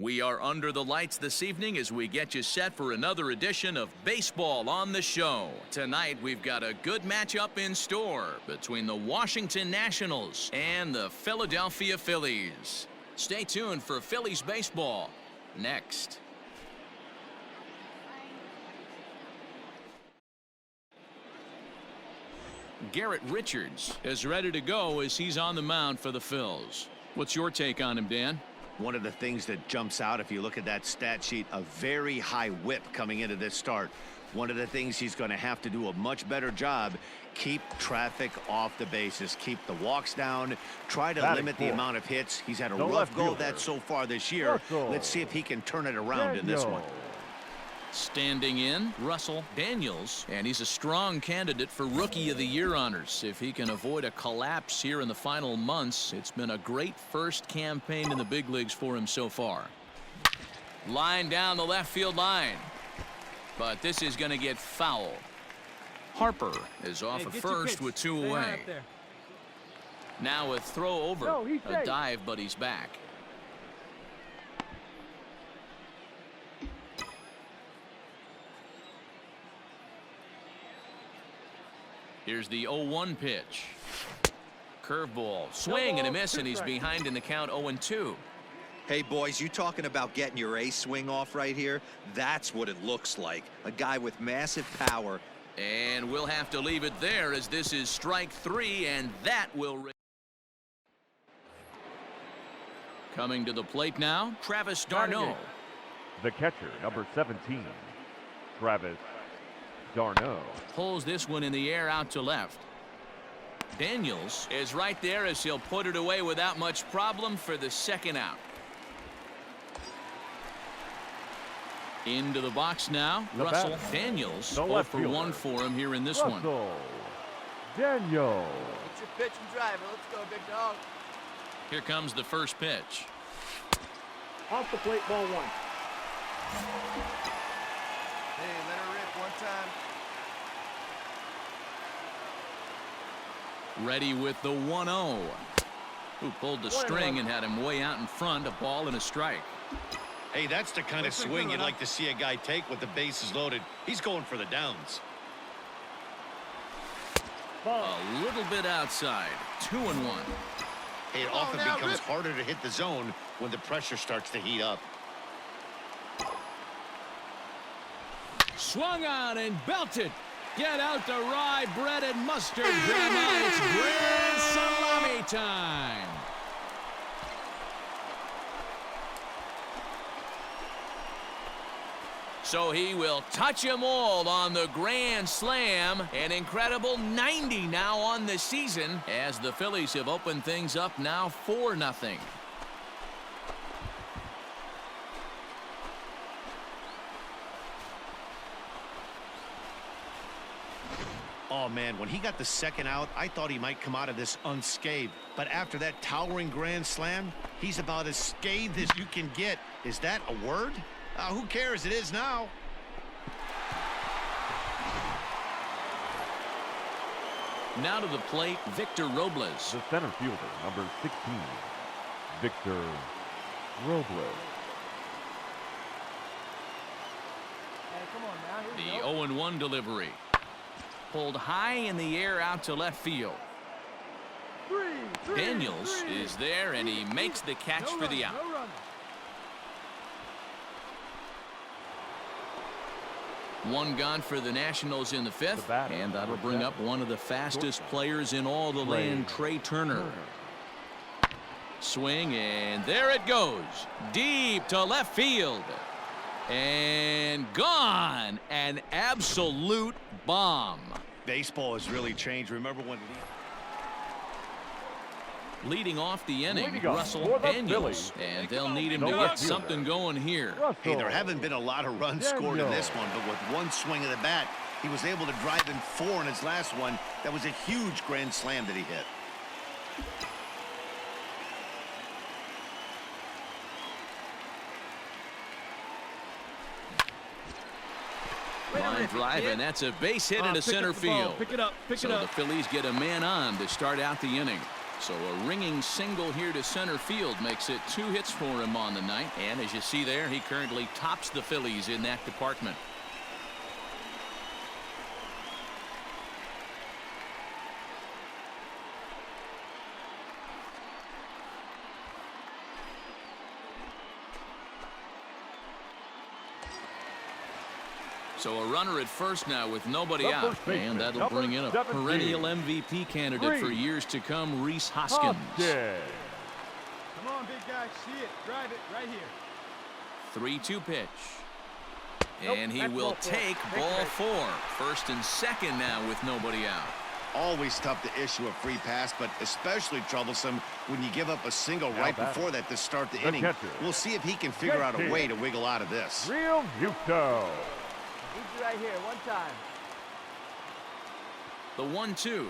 We are under the lights this evening as we get you set for another edition of Baseball on the Show. Tonight, we've got a good matchup in store between the Washington Nationals and the Philadelphia Phillies. Stay tuned for Phillies baseball next. Garrett Richards is ready to go as he's on the mound for the Phils. What's your take on him, Dan? One of the things that jumps out if you look at that stat sheet, a very high whip coming into this start. One of the things he's going to have to do a much better job, keep traffic off the bases, keep the walks down, try to limit the amount of hits. He's had a rough go of that so far this year. Let's see if he can turn it around in this one. Standing in, Russell Daniels, and he's a strong candidate for Rookie of the Year honors. If he can avoid a collapse here in the final months, it's been a great first campaign in the big leagues for him so far. Line down the left field line, but this is going to get foul. Harper is off at first with 2 away. Now a throw over, a dive, but he's back. Here's the 0-1 pitch. Curveball, swing and a miss, and he's behind in the count 0-2. Hey, boys, you talking about getting your ace swing off right here? That's what it looks like. A guy with massive power. And we'll have to leave it there as this is strike 3, and that will... Coming to the plate now, Travis d'Arnaud. The catcher, number 17, Travis d'Arnaud. Pulls this one in the air out to left. Daniels is right there as he'll put it away without much problem for the second out. Into the box now, Russell Daniels. 0 for 1 for him here in this one. Daniels. It's your pitch and drive it. Let's go, big dog. Here comes the first pitch. Off the plate, ball 1. Hey, let her rip one time. Ready with the 1-0. Who pulled the string and had him way out in front, a ball and a strike. Hey, that's the kind of swing you'd like to see a guy take with the bases loaded. He's going for the downs. A little bit outside. 2-1. Hey, it often becomes harder to hit the zone when the pressure starts to heat up. Swung on and belted. Get out the rye bread and mustard, Grandma. It's grand salami time. So he will touch them all on the grand slam. An incredible 90 now on the season as the Phillies have opened things up now 4-0. Oh, man, when he got the second out, I thought he might come out of this unscathed. But after that towering grand slam, he's about as scathed as you can get. Is that a word? Who cares? It is now. Now to the plate, Victor Robles. The center fielder, number 16, Victor Robles. Hey, come on now. The 0-1 delivery. Pulled high in the air out to left field. Daniels is there, and he makes the catch for the out. One gone for the Nationals in the 5th, and that'll bring up one of the fastest players in all the land, Trey Turner. Swing, and there it goes. Deep to left field. And gone. An absolute bomb. Baseball has really changed. Remember when... Leading off the inning, Russell Daniels, and they'll need him to get something going here. Hey, there haven't been a lot of runs scored in this one, but with one swing of the bat, he was able to drive in 4 in his last one. That was a huge grand slam that he hit. Line drive, and that's a base hit into center field. Pick it up. So the Phillies get a man on to start out the inning. So a ringing single here to center field makes it 2 hits for him on the night. And as you see there, he currently tops the Phillies in that department. So a runner at first now with nobody out. And that'll bring in a perennial MVP candidate for years to come, Rhys Hoskins. Come on, big guy. See it. Drive it right here. 3-2 pitch. And he will take ball 4. First and second now with nobody out. Always tough to issue a free pass, but especially troublesome when you give up a single right before that to start the inning. We'll see if he can figure out a way to wiggle out of this. Real Muto. Easy right here. One time. The 1-2.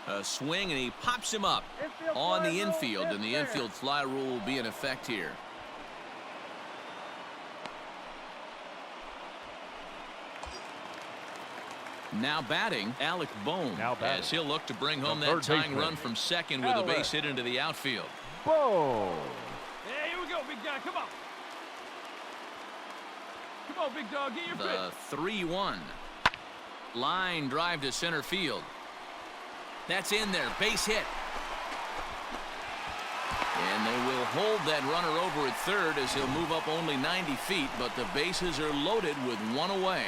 A swing, and he pops him up on the infield, and the infield fly rule will be in effect here. Now batting, Alec Bohm, as he'll look to bring home that tying run from second with a base hit into the outfield. Boom. Yeah, here we go, big guy. Come on. Come on, big dog. Get your pitch. The 3-1. Line drive to center field. That's in there. Base hit. And they will hold that runner over at third as he'll move up only 90 feet, but the bases are loaded with one away.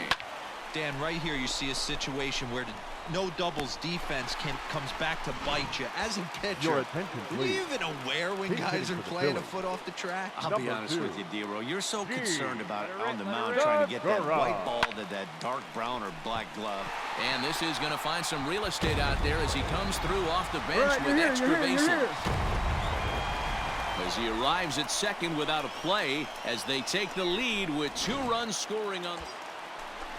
Dan, right here you see a situation where the no doubles defense comes back to bite you. As a pitcher, Your attention, are please. you even aware when Keep guys hitting are for the playing a Phillies. foot off the track? I'll be honest with you, D-Row. You're so concerned about on the mound trying to get that white ball to that dark brown or black glove. And this is going to find some real estate out there as he comes through off the bench with extra bases. As he arrives at second without a play as they take the lead with 2 runs scoring on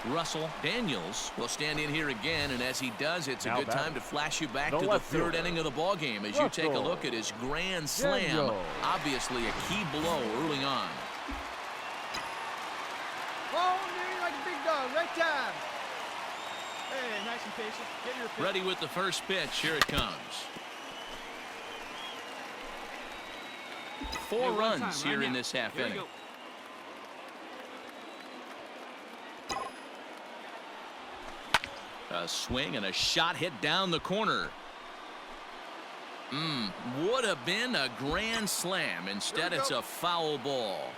Russell Daniels will stand in here again, and as he does, it's a good time to flash you back to the 3rd inning of the ball game as you take a look at his grand slam. Obviously a key blow early on. Oh, dude, like a big dog. Right time. Hey, nice and patient. Get your pitch. Ready with the first pitch. Here it comes. 4 runs here in this half inning. A swing and a shot hit down the corner. Would have been a grand slam. Instead, it's a foul ball.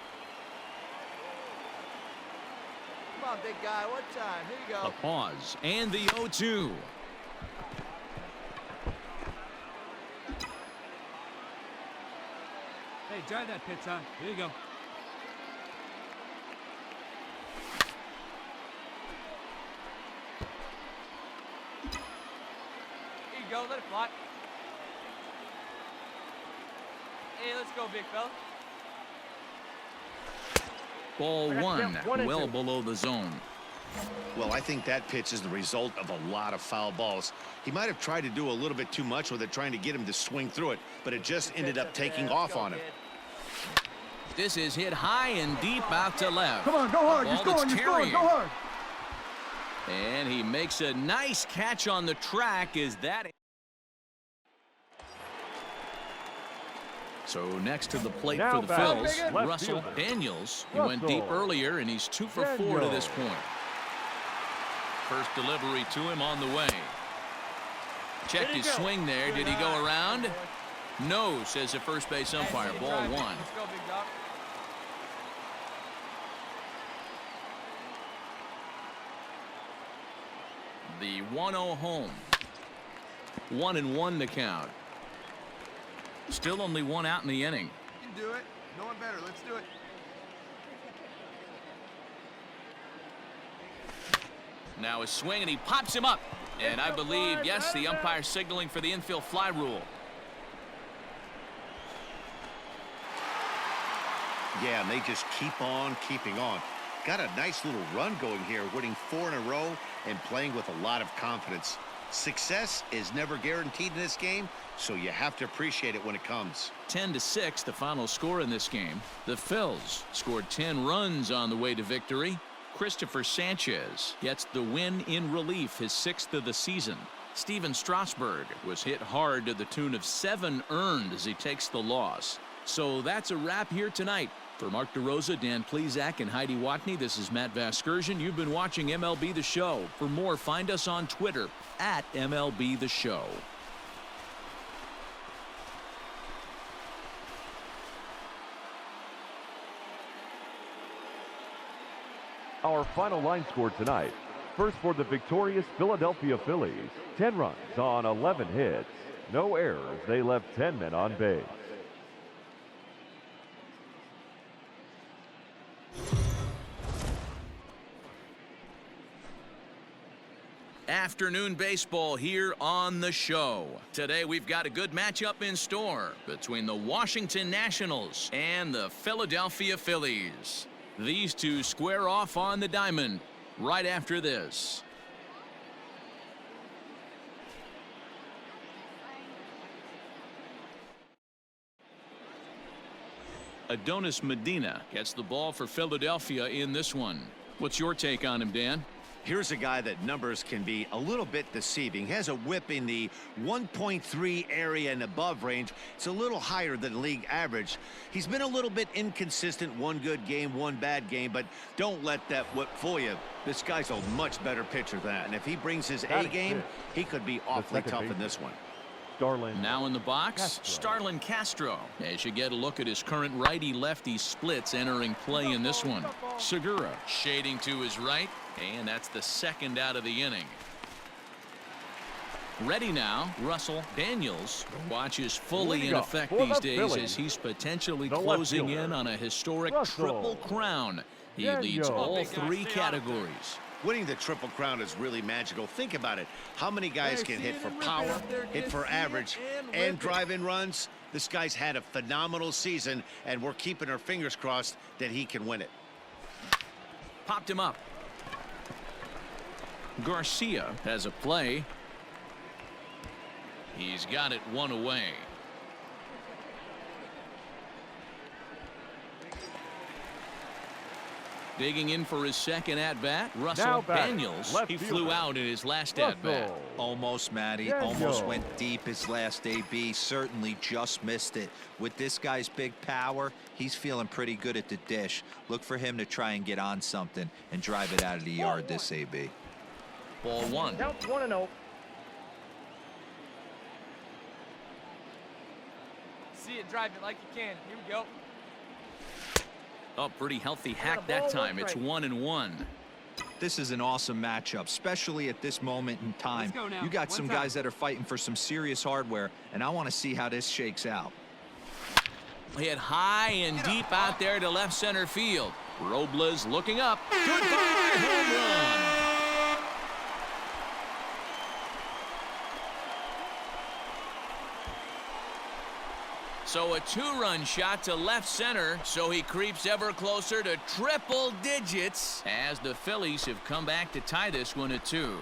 Come on, big guy. One time. Here you go. A pause and the 0-2. Hey, drive that pitch, son. Here you go. Here you go. Let it fly. Hey, let's go, big fella. Ball 1, well below the zone. Well, I think that pitch is the result of a lot of foul balls. He might have tried to do a little bit too much with it, trying to get him to swing through it, but it just ended up taking off on him. This is hit high and deep out to left. Come on, go hard. You're scoring. You're scoring. Go hard. And he makes a nice catch on the track. Is that it? So next to the plate for the Phils, Russell Daniels. He went deep earlier, and he's 2 for 4 to this point. First delivery to him on the way. Checked his swing there. Did he go around? No, says the first base umpire. Ball 1. Let's go, big dog. The 1-0 home. 1-1 to count. Still only 1 out in the inning. You can do it. No one better. Let's do it. Now a swing, and he pops him up. And I believe, yes, the umpire signaling for the infield fly rule. Yeah, and they just keep on keeping on. Got a nice little run going here, winning 4 in a row and playing with a lot of confidence. Success is never guaranteed in this game, so you have to appreciate it when it comes. 10-6, the final score in this game. The Phils scored 10 runs on the way to victory. Christopher Sanchez gets the win in relief, his 6th of the season. Steven Strasburg was hit hard to the tune of 7 earned as he takes the loss. So that's a wrap here tonight. For Mark DeRosa, Dan Plezak, and Heidi Watney, this is Matt Vasgersian. You've been watching MLB The Show. For more, find us on Twitter at MLB The Show. Our final line score tonight. First for the victorious Philadelphia Phillies, 10 runs on 11 hits. No errors. They left 10 men on base. Afternoon baseball here on the show. Today we've got a good matchup in store between the Washington Nationals and the Philadelphia Phillies. These two square off on the diamond right after this. Adonis Medina gets the ball for Philadelphia in this one. What's your take on him, Dan? Here's a guy that numbers can be a little bit deceiving. Has a whip in the 1.3 area and above range. It's a little higher than league average. He's been a little bit inconsistent. One good game, one bad game, but don't let that whip fool you. This guy's a much better pitcher than that, and if he brings his A game, he could be awfully tough in this one. Now in the box, Starlin Castro. As you get a look at his current righty-lefty splits entering play in this one. Segura shading to his right, and that's the second out of the inning. Ready now, Russell Daniels. The watch is fully in effect these days as he's potentially closing in on a historic triple crown. He leads all 3 categories. Winning the Triple Crown is really magical. Think about it. How many guys can hit for power, hit for average, and drive in runs? This guy's had a phenomenal season, and we're keeping our fingers crossed that he can win it. Popped him up. Garcia has a play. He's got it 1 away. Digging in for his second at-bat, Russell Daniels. He flew out in his last at-bat. Almost, Matty. Almost went deep his last AB. Certainly just missed it. With this guy's big power, he's feeling pretty good at the dish. Look for him to try and get on something and drive it out of the yard this AB. Ball 1. Count 1-0. See it, drive it like you can. Here we go. Oh, pretty healthy hack that time. It's 1-1. This is an awesome matchup, especially at this moment in time. You got some guys that are fighting for some serious hardware, and I want to see how this shakes out. Hit high and deep out there to left center field. Robles looking up. Goodbye, home run. So a 2-run shot to left center, so he creeps ever closer to triple digits as the Phillies have come back to tie this one at 2.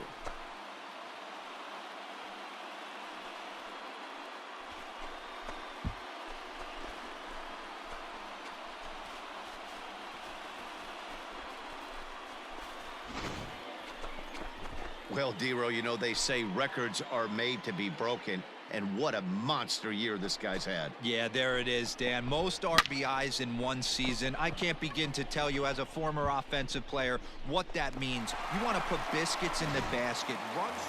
Well, Dero, you know, they say records are made to be broken. And what a monster year this guy's had. Yeah, there it is, Dan. Most RBIs in one season. I can't begin to tell you as a former offensive player what that means. You want to put biscuits in the basket. Runs.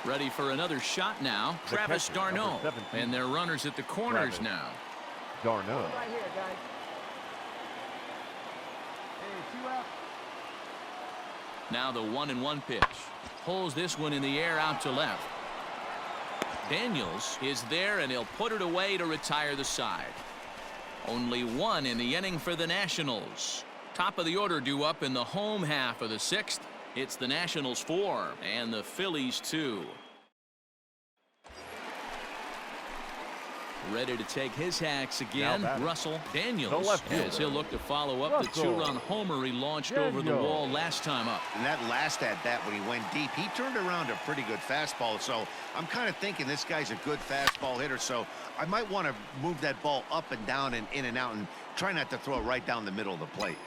Ready for another shot now. Travis d'Arnaud. And their runners at the corners now. d'Arnaud. Right here, guys. Hey, 2 out. Now the 1-1 pitch. Pulls this one in the air out to left. Daniels is there, and he'll put it away to retire the side. Only 1 in the inning for the Nationals. Top of the order due up in the home half of the 6th. It's the Nationals 4 and the Phillies 2. Ready to take his hacks again. Russell Daniels as he'll look to follow up the 2-run homer he launched over the wall last time up. And that last at-bat when he went deep, he turned around a pretty good fastball. So I'm kind of thinking this guy's a good fastball hitter. So I might want to move that ball up and down and in and out and try not to throw it right down the middle of the plate.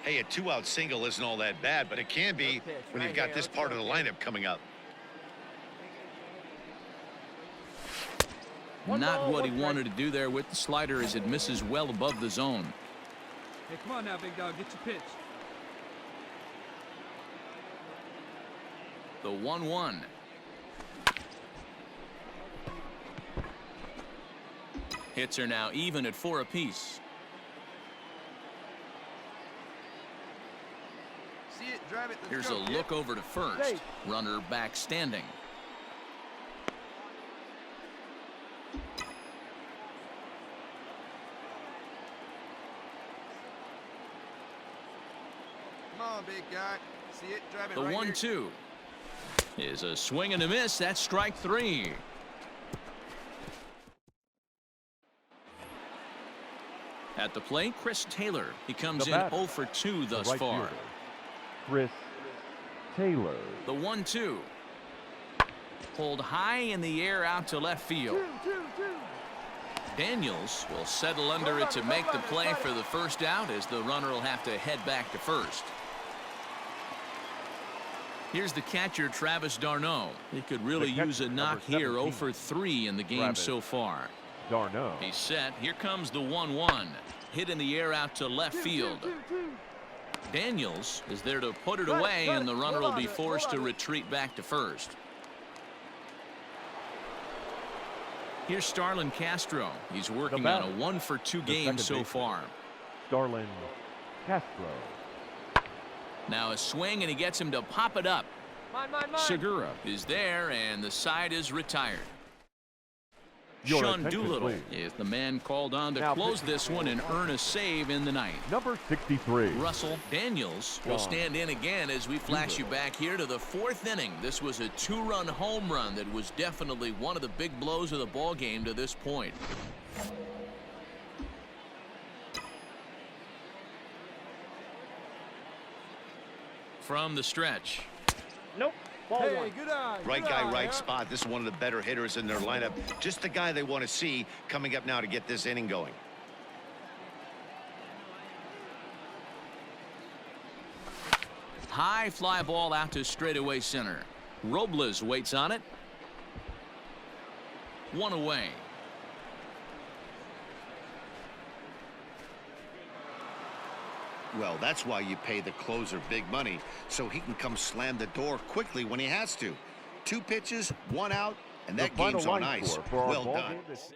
Hey, a 2-out single isn't all that bad, but it can be when you've got this part of the lineup coming up. Not what he wanted to do there with the slider as it misses well above the zone. Hey, come on now, big dog. Get your pitch. The 1-1. Hits are now even at 4 apiece. See it, drive it. Let's Here's go, a kid. look over to first. Safe. Runner back standing. Come on, big guy. See it, drive it The right 1-2 is a swing and a miss. That's strike 3. At the plate, Chris Taylor. He comes The in batter, 0 for 2 the thus right far. fielder, Chris Taylor. The 1-2. Pulled high in the air out to left field. Daniels will settle under it to make the play for the first out, as the runner will have to head back to first. Here's the catcher, Travis d'Arnaud. He could really The use a catcher, knock number here. 0 17, for 3 in the game Travis so far. d'Arnaud. He's set. Here comes the 1-1. Hit in the air out to left field. Daniels is there to put it away, and the runner will be forced to retreat back to first. Here's Starlin Castro. He's working on a 1 for 2 game so far. Starlin Castro. Now a swing, and he gets him to pop it up. Segura is there, and the side is retired. Your Sean attention, Doolittle please. is the man called on to Now close pitching this one and earn a save in the ninth. Number 63. Russell Daniels will Gone. stand in again as we flash you back here to the 4th inning. This was a 2-run home run that was definitely one of the big blows of the ball game to this point. From the stretch. Hey, good eye. Right good guy, eye, right huh? spot. This is one of the better hitters in their lineup. Just the guy they want to see coming up now to get this inning going. High fly ball out to straightaway center. Robles waits on it. 1 away. Well, that's why you pay the closer big money, so he can come slam the door quickly when he has to. 2 pitches, 1 out, and The that final game's on line ice. score for our Well ball done. game this